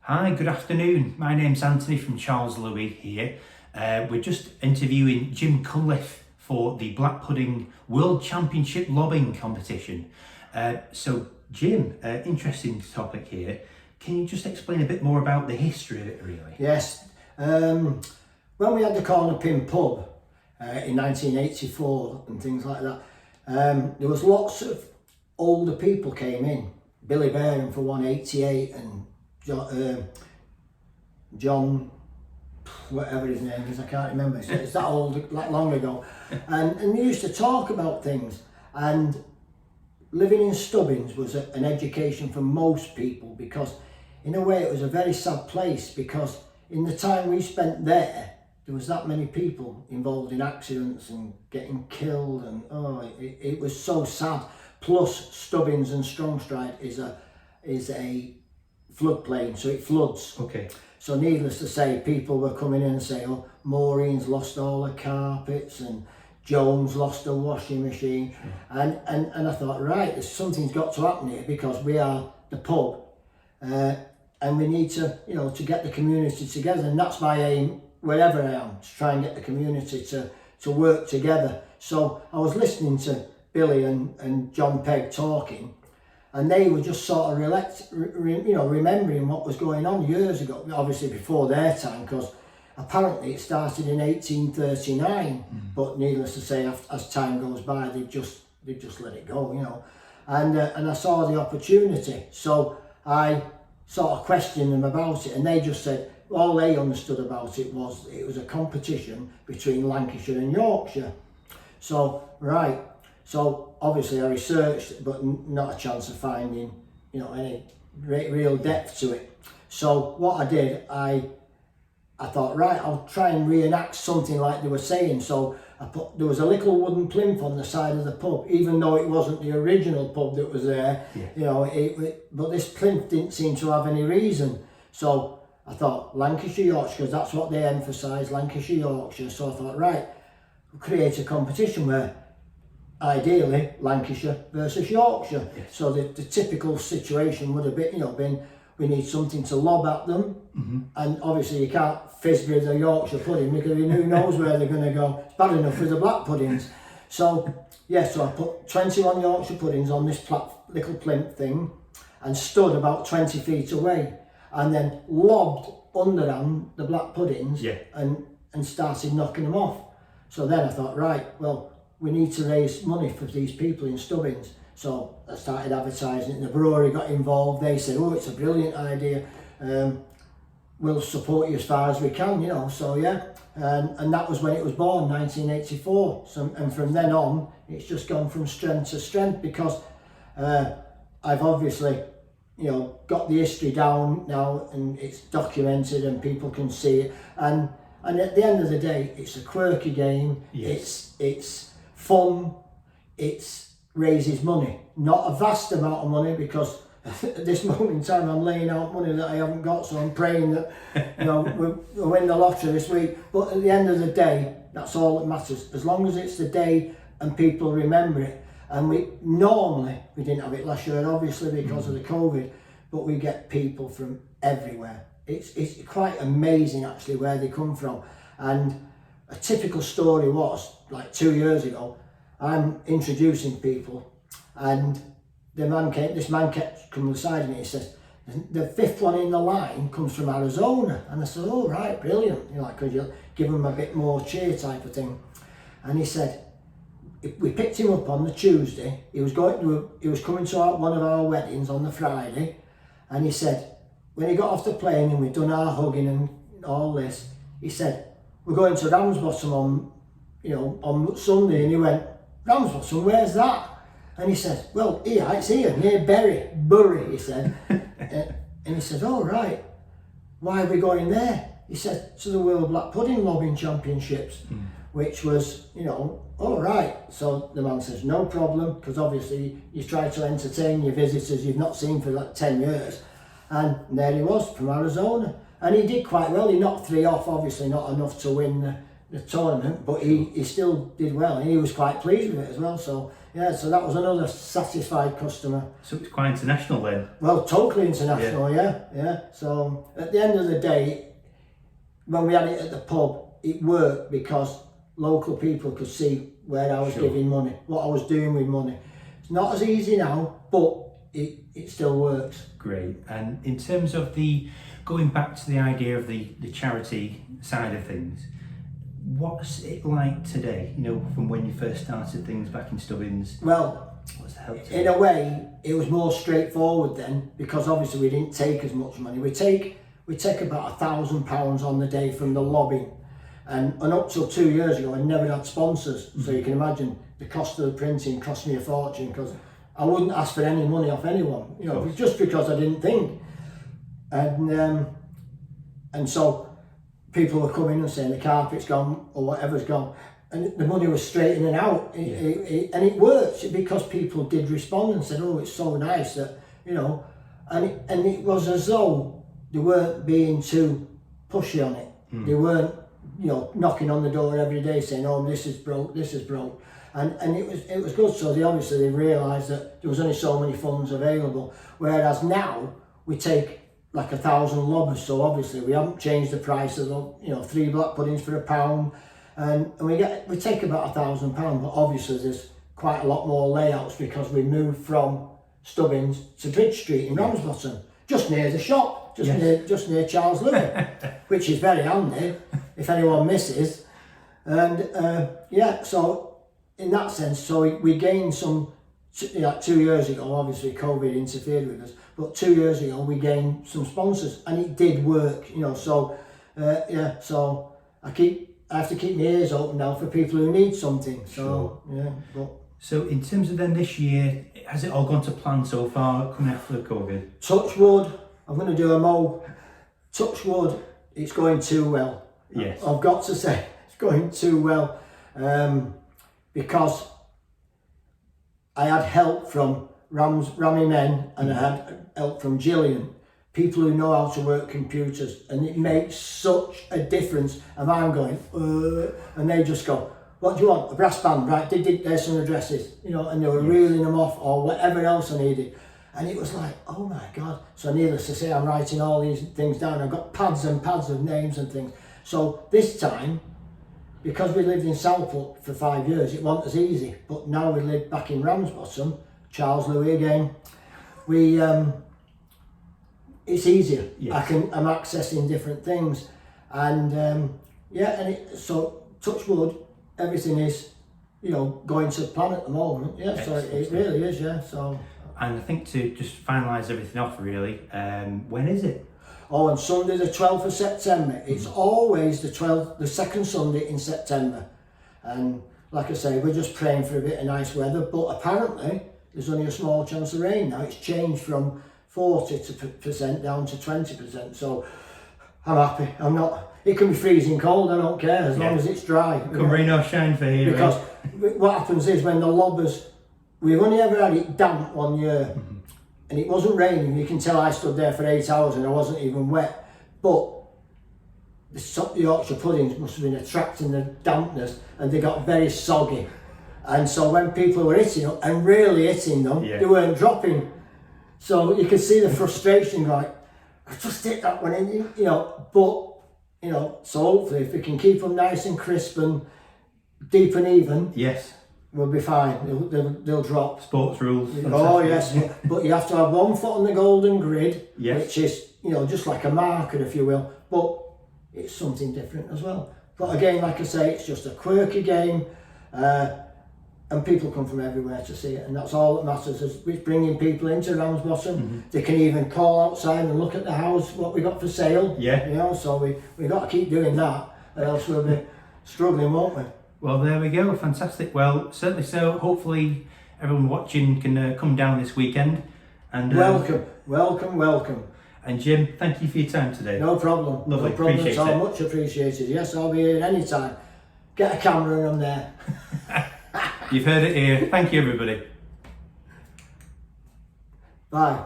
Hi, good afternoon. My name's Anthony from Charles Louis here. We're just interviewing Jim Cunliffe for the Black Pudding World Championship Lobbing competition. So Jim, interesting topic here. Can you just explain a bit more about the history of it really? Yes. When we had the Corner Pin pub in 1984 and things like that, there was lots of older people came in. Billy Baring for 188 and John, whatever his name is, I can't remember. It's that old, that long ago. And we used to talk about things. And living in Stubbins was an education for most people, because in a way it was a very sad place, because in the time we spent there was that many people involved in accidents and getting killed, and it was so sad. Plus Stubbins and Strongstride is a floodplain, so it floods. Okay. So needless to say, people were coming in and saying, oh, Maureen's lost all her carpets and Jones lost her washing machine. Sure. And I thought, right, something's got to happen here, because we are the pub and we need to, to get the community together. And that's my aim, wherever I am, to try and get the community to work together. So I was listening to Billy and John Pegg talking, and they were just sort of remembering what was going on years ago, obviously before their time, because apparently it started in 1839, but needless to say, as time goes by, they've just let it go, and I saw the opportunity, so I sort of questioned them about it, and they just said all they understood about it was a competition between Lancashire and Yorkshire. So right. So obviously I researched, but not a chance of finding, any real depth to it. So what I did, I thought, right, I'll try and reenact something like they were saying. So there was a little wooden plinth on the side of the pub, even though it wasn't the original pub that was there. Yeah. But this plinth didn't seem to have any reason. So I thought Lancashire, Yorkshire, because that's what they emphasise, Lancashire, Yorkshire. So I thought, right, we'll create a competition where ideally Lancashire versus Yorkshire. Yes. So the typical situation would have been, we need something to lob at them, and obviously you can't fizz with a Yorkshire pudding, because who knows where they're going to go. It's bad enough with the black puddings. So so I put 21 Yorkshire puddings on this little plinth thing and stood about 20 feet away, and then lobbed underhand the black puddings, and started knocking them off. So then I thought, right, well, we need to raise money for these people in Stubbins. So I started advertising it, and the brewery got involved. They said, oh, it's a brilliant idea. We'll support you as far as we can, So and that was when it was born, 1984. So, and from then on, it's just gone from strength to strength, because I've obviously, got the history down now, and it's documented and people can see it. And at the end of the day, it's a quirky game. Yes. It's fun, it raises money, not a vast amount of money, because at this moment in time I'm laying out money that I haven't got, so I'm praying that we'll win the lottery this week. But at the end of the day, that's all that matters, as long as it's the day and people remember it. And we didn't have it last year, obviously, because of the COVID, but we get people from everywhere. It's quite amazing actually where they come from. And a typical story was, like 2 years ago, I'm introducing people, and this man kept coming beside me. He says, the fifth one in the line comes from Arizona. And I said, oh, right, brilliant. Because you give them a bit more cheer type of thing. And he said, we picked him up on the Tuesday. He was coming to one of our weddings on the Friday. And he said, when he got off the plane and we'd done our hugging and all this, he said, we're going to Ramsbottom on Sunday. And he went, Ramsbottom, where's that? And he said, well, it's here, near Bury, he said. And he said, oh, right, why are we going there? He said, to the World Black Pudding Lobbing Championships, which was, all right. So the man says, no problem, because obviously you try to entertain your visitors you've not seen for like 10 years. And there he was, from Arizona. And he did quite well. He knocked 3 off, obviously not enough to win the tournament, but he still did well, and he was quite pleased with it as well. So Yeah, so that was another satisfied customer. So it's quite international then. Well, totally international, yeah. So at the end of the day, when we had it at the pub, it worked because local people could see where I was giving money, what I was doing with money. It's not as easy now, but it still works. Great. And in terms of going back to the idea of the charity side of things, what's it like today, from when you first started things back in Stubbins? Well, what's the help in a way, it was more straightforward then, because obviously we didn't take as much money. We take about £1,000 on the day from the Lobbing, and up till 2 years ago I never had sponsors. So you can imagine the cost of the printing cost me a fortune, because I wouldn't ask for any money off anyone, just because I didn't think. And so people were coming and saying the carpet's gone or whatever's gone, and the money was straight in and out. And it worked because people did respond and said, "Oh, it's so nice that," and it was as though they weren't being too pushy on it. They weren't, knocking on the door every day saying, "Oh, this is broke, this is broke." And it was good. So they realised that there was only so many funds available. Whereas now we take like 1,000 lobbers, so obviously we haven't changed the price of the 3 black puddings for £1, and we take about £1,000, but obviously there's quite a lot more layouts because we moved from Stubbins to Bridge Street in Ramsbottom, just near the shop, just near Charles Louis, which is very handy if anyone misses. And so in that sense, so we gained some. 2 years ago, obviously COVID interfered with us, but 2 years ago we gained some sponsors, and it did work, So so I have to keep my ears open now for people who need something. So So in terms of then this year, has it all gone to plan so far coming after COVID? Touch wood, I'm going to do a mow. Touch wood, it's going too well. Yes, I've got to say it's going too well, because I had help from Rami Men, and I had help from Gillian, people who know how to work computers, and it makes such a difference. And I'm going, and they just go, "What do you want? A brass band, right? There's some addresses," and they were reeling them off, or whatever else I needed. And it was like, oh my God. So needless to say, I'm writing all these things down. I've got pads and pads of names and things. So this time, because we lived in Southport for 5 years, it wasn't as easy. But now we live back in Ramsbottom, Charles Louis again, it's easier. Yes. I'm accessing different things. And so touch wood, everything is, going to plan at the moment. Yeah, excellent. So it really is, yeah. So. And I think to just finalise everything off really, when is it? Oh, on Sunday the 12th of September. It's always the second Sunday in September. And like I say, we're just praying for a bit of nice weather, but apparently there's only a small chance of rain now. It's changed from 40% down to 20%. So I'm happy. It can be freezing cold, I don't care, as long as it's dry. Come rain or shine for here. Because what happens is when the lobbers, we've only ever had it damp 1 year. And it wasn't raining. You can tell I stood there for 8 hours and I wasn't even wet. But the Yorkshire puddings must have been attracting the dampness, and they got very soggy. And so when people were hitting them, and really hitting them, they weren't dropping. So you could see the frustration, like, I just hit that one in, but, so hopefully if we can keep them nice and crisp and deep and even. Yes. We'll be fine. They'll drop. Sports rules. Oh yes, but you have to have 1 foot on the golden grid, yes. Which is just like a marker, if you will. But it's something different as well. But again, like I say, it's just a quirky game, and people come from everywhere to see it, and that's all that matters. Is it's bringing people into Ramsbottom. They can even call outside and look at the house, what we got for sale. Yeah. So we got to keep doing that, or else we'll be struggling, won't we? Well, there we go. Fantastic. Well, certainly so. Hopefully everyone watching can come down this weekend. And welcome. And Jim, thank you for your time today. No problem. Lovely. No problem Appreciate at all. it. Much appreciated. Yes, I'll be here anytime. Get a camera and I'm there. You've heard it here. Thank you, everybody. Bye.